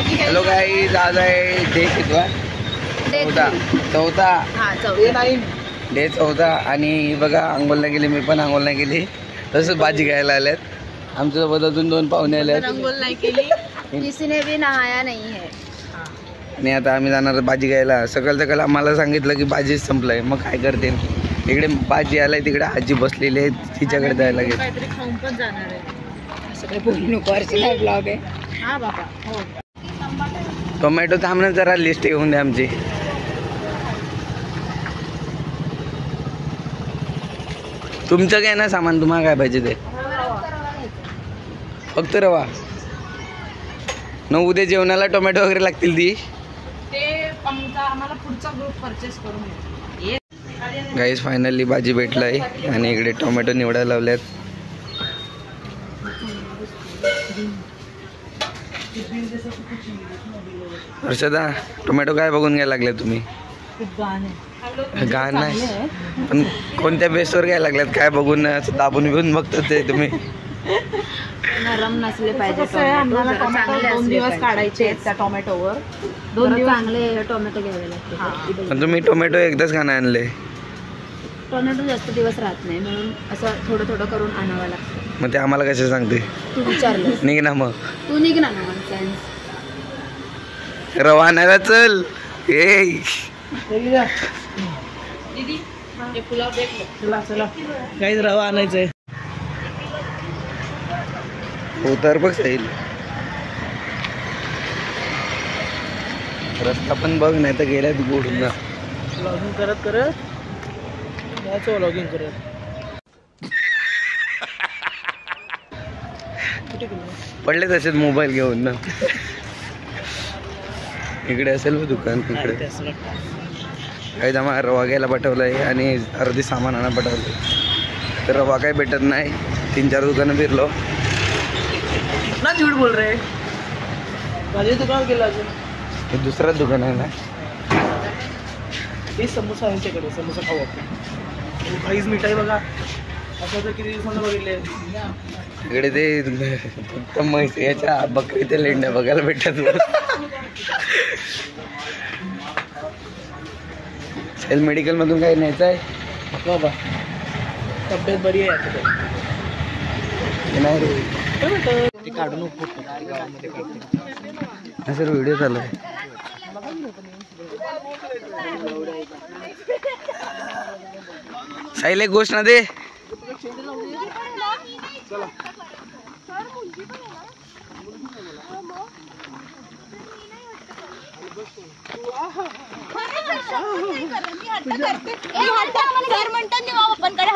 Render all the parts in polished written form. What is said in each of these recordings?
Hello guys, आज आहे day कितवा? चौथा डे चौथा. आणि बघा आंघोळला गेली, मी पण आंघोळला गेली, तसंच भाजी घ्यायला आल्यात. आमच्यासोबत अजून 2 पाहुणे आल्यात. आंघोळ नाही केली, किसीने भी नहाया नाही है. आणि आता आम्ही जाणार भाजी घ्यायला. सकाळ आम्हाला सांगितलं की भाजी संपलंय. मग काय करते, इकडे भाजी आलाय, तिकडे आजी बसलेली आहे, तिच्याकडे जायला लागेल. काहीतरी खाऊन पण जाणार आहे. असं काही बोलू नको, अर्चना ब्लॉग आहे. हा बाबा. हो, टोमॅटो थांबणं, जरा लिस्ट घेऊन द्या आमची. तुमचं काय ना सामान, तुम्हाला काय पाहिजे ते? फक्त रवा. न उद्या जेवणाला टोमॅटो वगैरे लागतील ती. आम्हाला पुढचा ग्रुप परचेस करून गाईस फायनली भाजी भेटलाय आणि इकडे टोमॅटो निवडायला लावल्यात. हर्षदा, टोमॅटो काय बघून घ्यायला लागले तुम्ही? घाण नाही, पण कोणत्या बेसवर घ्यायला लागल्यात? काय बघून दाबून बिबून बघतात ते तुम्ही? नरम नसले पाहिजे. 2 दिवस काढायचे आहेत त्या टोमॅटोवर. 2 दिवस चांगले टोमॅटो घ्यावे लागते. पण तुम्ही टोमॅटो एकदाच खाणं आणले. टोमॅटो जास्त दिवस राहत नाही, म्हणून असं थोडं थोडं करून आणावं लागतं. मग ते आम्हाला कसे सांगते? तू विचारलं, निघ ना. मग तू निघ ना. रवा आणायला चल. काही रवा आणायचंय. उतर बघ जाईल. रस्ता पण बघ, नाही तर गेल्यात गोडून. लॉगिंग करत लॉगिंग करत पडले तसेच मोबाईल घेऊन ना. इकडे असेल दुकान. इकडे काही जमा रवा घ्यायला पाठवलंय आणि अर्धी सामान आणा पाठवलंय. तर रवा काही भेटत नाही. 3-4 दुकानं फिरलो ना. झूठ बोल रहे. माझे दुकान गेलं अजून. हे दुसरंच दुकान आहे ना. हे समोसा यांच्याकडे. समोसा खाऊ आपण. काहीच मिठाई बघा. असं तर किती दिवसांना बघितले. इकडे ते म्हैस याच्या बकरी ते लेंड्या बघायला भेटतात. सेल मेडिकल मधून काही न्यायचं आहे बाबा. तब्येत बरी आहे आता. नाही रे, ते काढून सर व्हिडिओ चालू आहे. साहिल एक गोष्ट ना दे.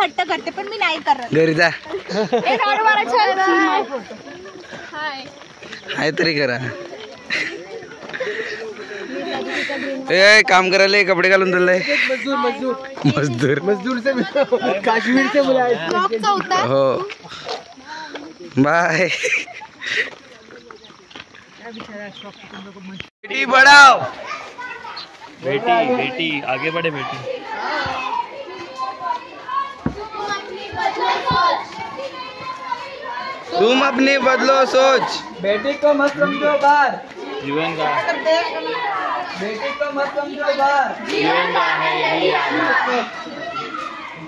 हट्ट करते पण मी नाही करत. घरी जा. हाय तरी करा. ए काम करायला कपडे घालून चाललंय. मजदूर काश्मीरचे मुलं आहेत. हो. बाय. बेटी बढ़ाओ. बेटी आगे बढ़े. बेटी तुम अपनी बदलो सोच. बेटी को मत समझो बाहर. जीवन का. बेटी को मत समझो बाहर. जीवन का है यही.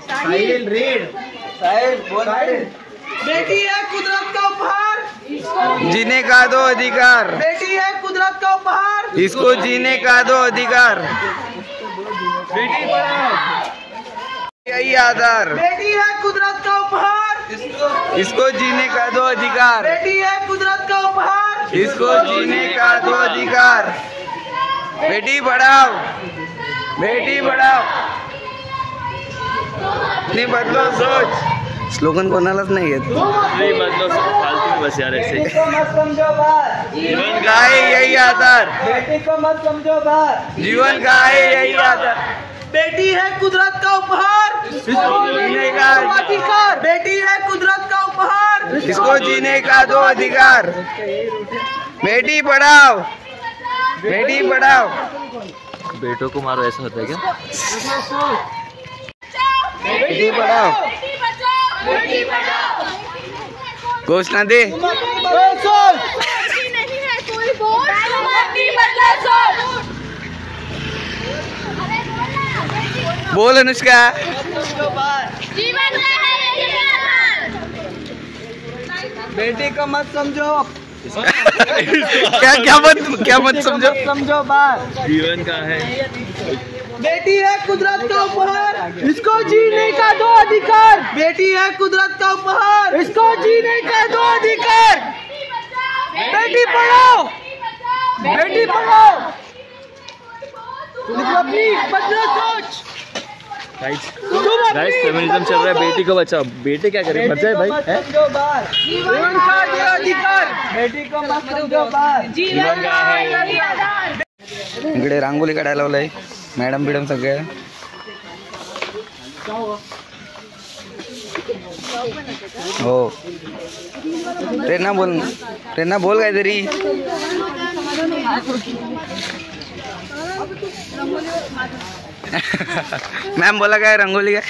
साहिल रीड. साहिल बोल. बेटी है कुदरत का उपहार. जीने का दो अधिकार. बेटी है कुदरत का उपहार. इसको जीने का दो अधिकार. बेटी पढ़ाओ. यही आधार. बेटी है कुदरत का उपहार. इसको जीने का दो अधिकार. बेटी है कुदरत का उपहार. इसको जीने का दो अधिकार. बेटी पढ़ाओ. बेटी पढ़ाओ. नहीं बदलो सोच. स्लोगन कोणालाच नाही येत. नहीं बदलो फालतू बस यार ऐसे. बेटी को मत समझो बाहर. जीवन का है यही आधार. बेटी को मत समझो बाहर. जीवन का है यही आधार. बेटी है कुदरत का उपहार. इसको जीने का अधिकार. बेटी है कुदरत का उपहार. इसको जीने का दो अधिकार. बेटी पढ़ाओ. बेटी पढ़ाओ. बेटों को मारो ऐसा होता है क्या? बेटी पढ़ाओ. घोषणा दे. बोल अनुष्का। बेटी को मत समझो। क्या मत समझो बात। जीवन का है, बेटी है कुदरत का उपहार, इसको जीने का दो अधिकार। बेटी है कुदरत का उपहार, इसको जीने का दो अधिकार। बेटी पढ़ाओ, बेटी पढ़ाओ, अपनी बदलो सोच। गाइस फेमिनिज्म चल रहा है, बेटी को बचाओ। बेटे क्या करें, मर जाए भाई। जीवन का ये अधिकार, बेटी को मत समझो बार। जीवन का है। इकडे रांगोली काढायला लावलंय मॅडम बिडम सगळे। हो प्रेरणा बोल काहीतरी। मॅम बोला काय रंगोली काय?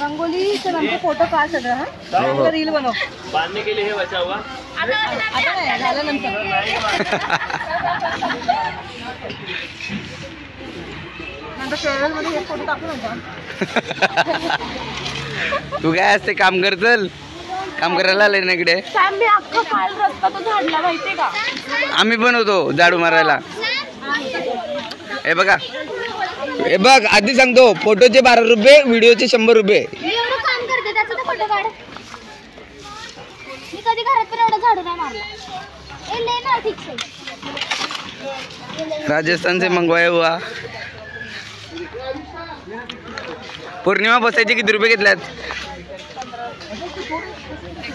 रंगोली तर आमचे फोटो काढ सगळं हा रील बनव। बांधने के लिए हे बचा हुआ आता नाही झाल्यानंतर चॅनल मध्ये हे फोटो टाकू नका। तू काय असते काम कर, चल काम करायला आले ना इकडे। मी अख्खा काल रस्ता तो झाडला माहितीये का? आम्ही पण होतो झाडू मारायला। हे बघा, हे बघ आधी सांगतो, फोटोचे 12 रुपये, व्हिडिओचे 100 रुपये। मी एवढं काम करते त्याचा तो फोटो काढ। मी कधी घरात पण एवढा झाडू नाही मारला। ए ले ना ठीक से। राजस्थान से मंगवाया हुआ। पौर्णिमा बसायचे किती रुपये घेतल्यात?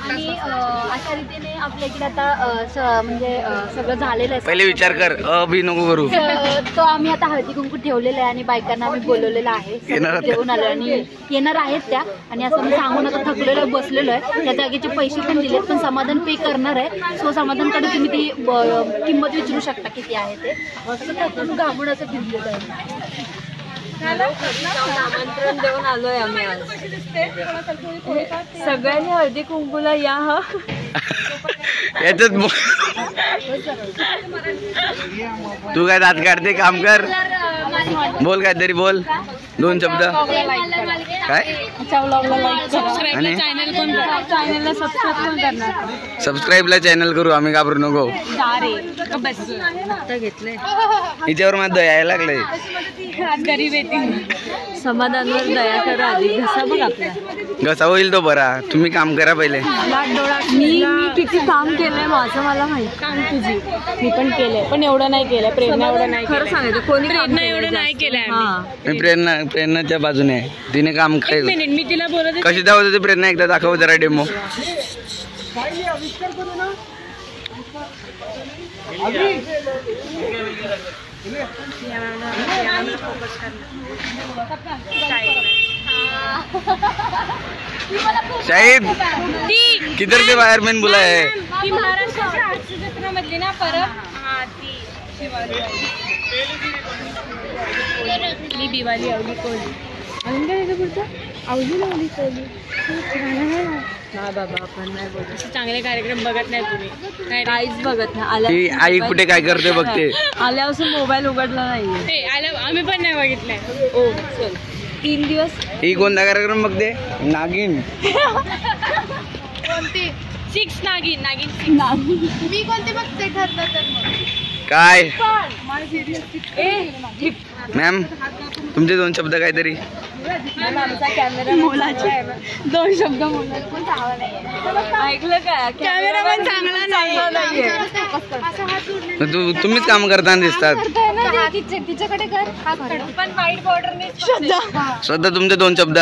आणि अशा रीतीने आपल्या इकडे आता म्हणजे सगळं झालेलं आहे। पहिले विचार कर, अभि नको करू। तो आम्ही आता हळदी कुंकू ठेवलेलं आहे आणि बायकांना आम्ही बोलवलेलं आहे, जेवण आलं आणि येणार आहेत त्या। आणि असं मी सांगून आता थकलेलो आहे, बसलेलो आहे। त्या जागेचे पैसे पण दिलेत, पण समाधान पे करणार आहे। सो समाधानकडे तुम्ही ती किंमत विचारू शकता किती आहे ते। असं थकून घामून असं फिरलेलं आहे। आमंत्रण देऊन आलोय आम्ही आज। सगळ्यांनी हळदी कुंकूला या हा। याच्यात तू काय दात काढते, काम कर, बोल काहीतरी बोल, 2 शब्द काय? आणि सबस्क्राईबला चॅनल करू आम्ही, घाबरू नको। हिच्यावर मला दया यायला लागलंय। गरीब येते समाधानवर दया करा आधी। घसा बघ आपला घसा होईल तो बरा, तुम्ही काम करा पहिले। मी किती काम केलंय माझं मला माहित। काम तुझी मी पण केलंय, पण एवढं नाही केलंय। प्रेरणा एवढं नाही, खरं सांगायचं कोणी प्रेरणा एवढं नाही केलंय। मी प्रेरणाच्या बाजूने आहे, तिने काम केलं। मी तिला बोलत कशी दाखवत होती प्रेरणा, एकदा दाखव जरा डेमो। शाहिद किधर से फायरमैन बुलाया है? ती महाराष्ट्राच्या आर्ट्स जत्रेमधली ना परत। मी दिवाळी आवली कोली आवली लावली कोली। हा बाबा आपण नाही बोलत, चांगले कार्यक्रम बघत नाही तुम्ही, काहीच बघत नाही। आल्या आई कुठे काय करते बघते, आल्यापासून मोबाईल उघडला नाही। आम्ही पण नाही बघितलंय। ओ चल 3 दिवस। ही कोणता कार्यक्रम बघते? नागिन कोणती? 6 नागिन 6 मी कोणते बघते ठरलं तर काय? मॅम तुमचे 2 शब्द काहीतरी। आमचा कॅमेरा मोलाचे 2 शब्द मोलाचे पण चांगला नाही ऐकलं का? कॅमेरा पण चांगला नाहीये। तुम्हीच काम करताना दिसतात। तिच्याकडे कर, पण व्हाईट बॉर्डरने स्वतः तुमचे 2 शब्द।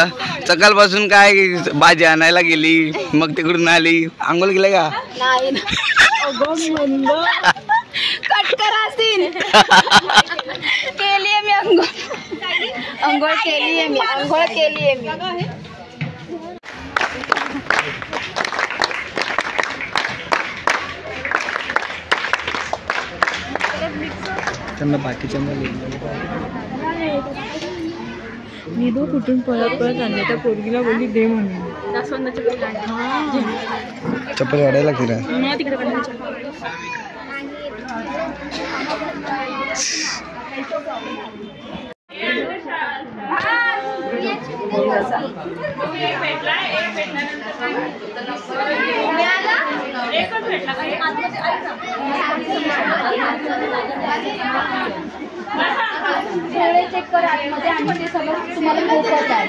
सकाळपासून काय भाजी आणायला गेली, मग तिकडून आली, आंघोळ केलं का? नाही कट करा सीन। केलीये मी अंघोळ केलीये मी त्यांना बाकीच्यांना निधू कुठून पळत आणले, त्या पोरगीला बोलली दे म्हणून। चप्पल काढायला लागते ना तिकडे चेक करा आतमध्ये आणि ते सगळं तुम्हाला मोफत आहे.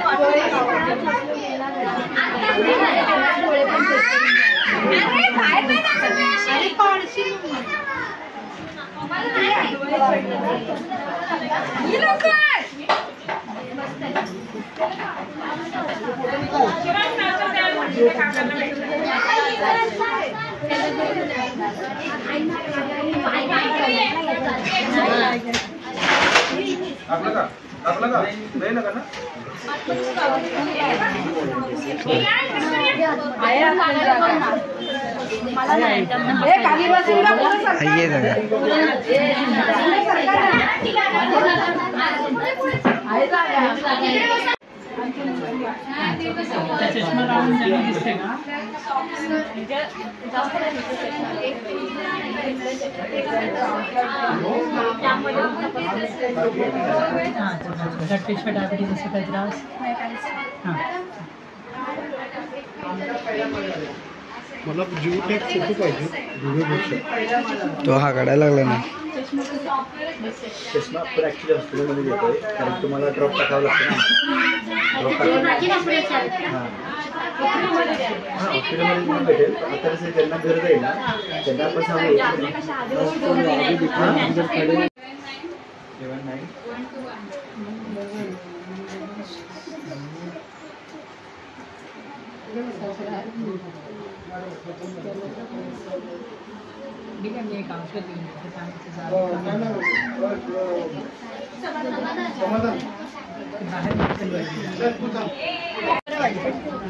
आपलं का नाही लगा ना चष्मा लावून दिसते का पेशा डायबिटीज असे काही त्रास मला जीव टेक फोटो पाहिजे तो हा काढायला लागला ना चष्मा आपण ॲक्च्युली हॉस्पिटलमध्ये घेतोय कारण तुम्हाला ड्रॉप टाकावं लागतं ना हॉस्पिटलमध्ये पण भेटेल आता कसं ज्यांना गरज आहे ना त्यांना आपण सांगू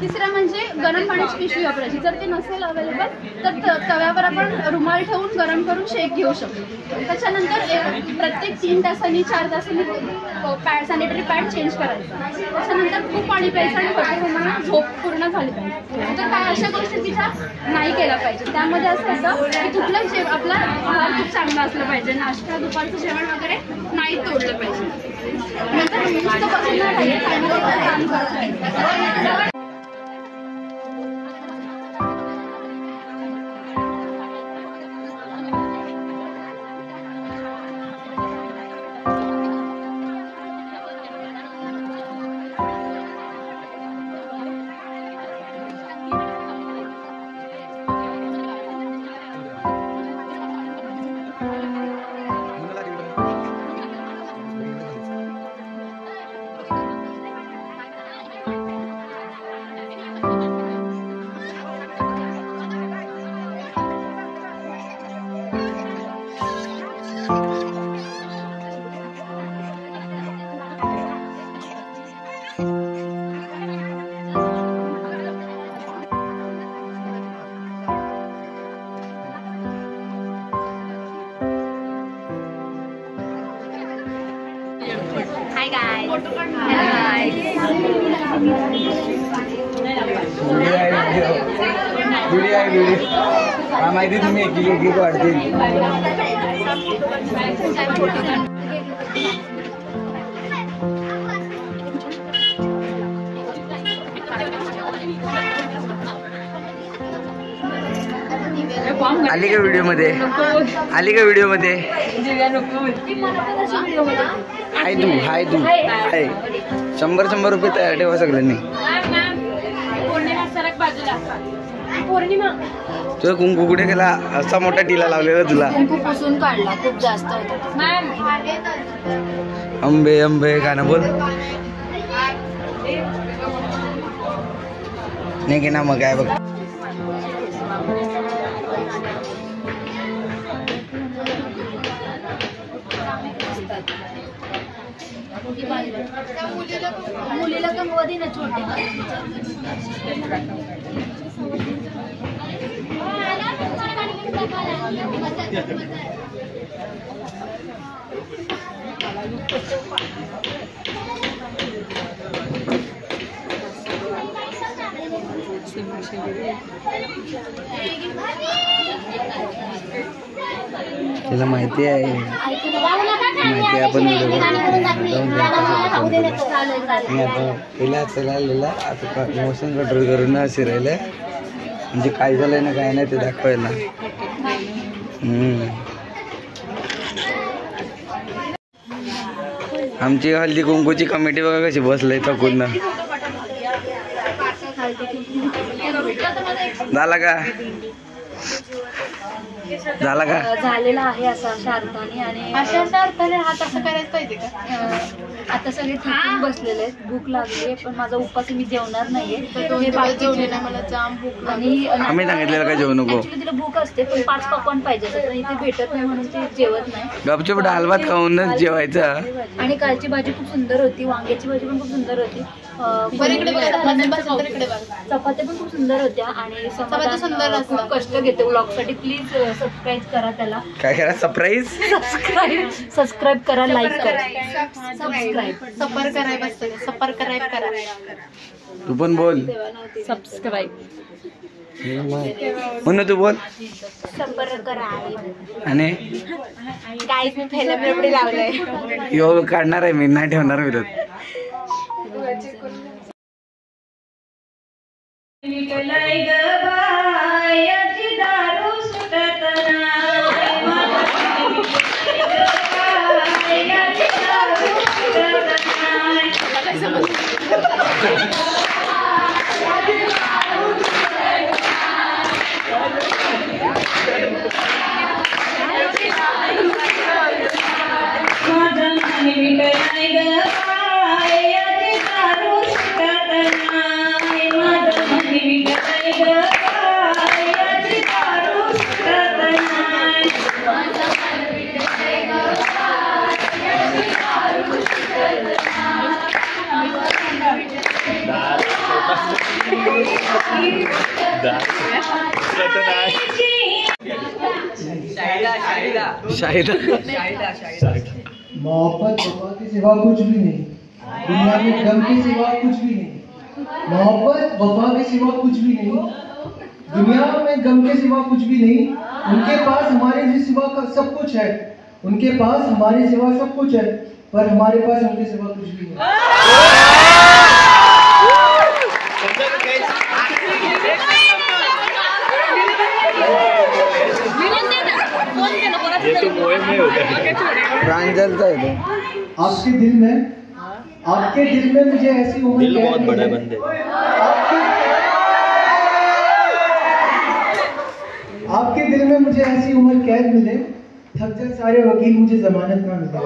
तिसरं म्हणजे गरम पाण्याची पिशवी वापरायची. जर ते नसेल अवेलेबल तर तव्यावर आपण रुमाल ठेवून गरम करून शेक घेऊ शकतो. त्याच्यानंतर प्रत्येक 3 तासांनी 4 तासांनी सॅनिटरी पॅड चेंज करायचा. त्याच्यानंतर खूप पाणी प्यायचं आणि भरपूर प्रमाणात झोप पूर्ण झाली पाहिजे. तर काय अशा गोष्टी तिच्या नाही केल्या पाहिजे. त्यामध्ये असं होतं की कुठलं आपला आहार खूप चांगला असलं पाहिजे. नाश्ता दुपारचं जेवण वगैरे नाही तोडलं पाहिजे. नंतर नुसतं बसून नाही Hi guys. Hello guys. माहिती तुम्ही एक वाढते. आली का व्हिडिओ मध्ये हाय तू 100 रुपये तयार ठेवा सगळ्यांनी. तुझा कुंकू कुठे गेला? असा मोठा टिला लावलेला तुला. कुंकू पुसून काढला, खूप जास्त होता. अंबे अंबे गाणं बोल नाही की ना. मग काय बघ मुलीला कमवा दे ना छोटे. तिला माहिती आहे आपण मी आता पहिला चला आता इमोशन कंट्रोल करून ना राहिलं म्हणजे काय झालंय ना काय नाही ते दाखवायला. आमची हल्दी कुंकूची कमिटी बघा कशी बसलंय थकून ना. झाला का झालेला आहे असं अशा अर्थाने. आणि अशा अर्थाने हात असं करायला पाहिजे का. आता सगळे थकून बसलेले आहेत, भूक लागली आहे पण माझा उपवास मी जेवणार नाहीये. मला जाम भूक आणि आम्ही सांगितलेलं काय जेवू नको. तिला भूक असते पण 5 पकवान पाहिजे तर इथे भेटत नाही म्हणून ते जेवत नाही. गपचूप डाळ भात खाऊनच जेवायचं. आणि कालची भाजी खूप सुंदर होती, वांग्याची भाजी पण खूप सुंदर होती, चपात्या पण खूप सुंदर होत्या. आणि खूप कष्ट घेते व्लॉग साठी. प्लीज सबस्क्राईब करा त्याला. काय करा सरप्राईज सबस्क्राईब करा, लाईक करा, सबस्क्राईब करा. तू पण बोल सबस्क्राईब म्हणून तू बोल. संपर्क करा. आणि काय मी फेलपडी लावलंय यो काढणार आहे मी, नाही ठेवणार विरोध. शाहिदा मोहब्बत वफा के सिवा कुछ भी नहीं, दुनिया में गम के सिवा कुछ भी नहीं. मोहब्बत वफा के सिवा कुछ भी नहीं, दुनिया में गम के सिवा कुछ भी नहीं. उनके पास हमारे सिवा का सब कुछ है, उनके पास हमारे सिवा सब कुछ है, पर हमारे पास उनके सिवा कुछ भी नहीं. प्रांजलता है तो आपके दिल में मुझे ऐसी उम्र दिल बहुत बड़ा बंदे. आपके दिल में मुझे ऐसी उम्र कैद मिले, थक जाए सारे वकील मुझे जमानत ना मिले.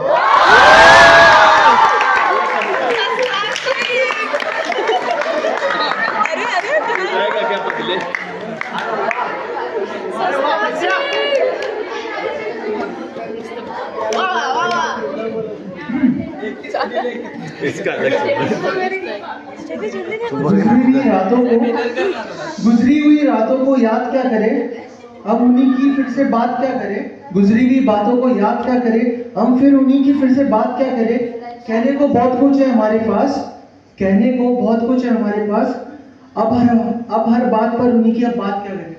इसका गुजरी हुई रातों को याद क्या करे, अब उन्हीं की फिर से बात क्या करे. गुजरी हुई बातों को याद क्या करे, हम फिर उन्हीं की फिर से बात क्या करे. कहने को बहुत कुछ है हमारे पास, कहने को बहुत कुछ है हमारे पास, अब हर बात पर उन्हीं की अब बात क्या करे.